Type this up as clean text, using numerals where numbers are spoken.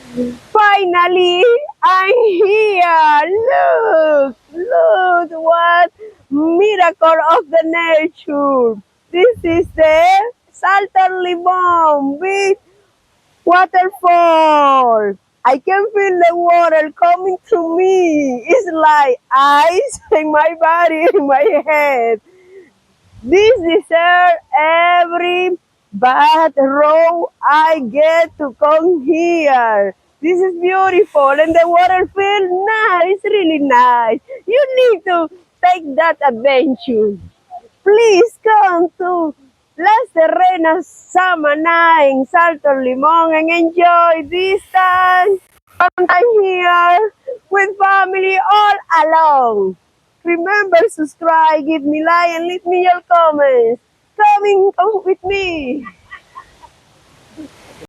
Finally, I'm here. Look what miracle of the nature. This is the Salto Limon with Waterfall. I can feel the water coming to me. It's like ice in my body, in my head. This deserves every bad row I get to come here. This is beautiful and the water feels nice, really nice. You need to take that adventure. Please come to Las Terrenas, Samana and Salto Limon and enjoy this time. Sometime here with family all alone. Remember, subscribe, give me like, and leave me your comments. Come with me.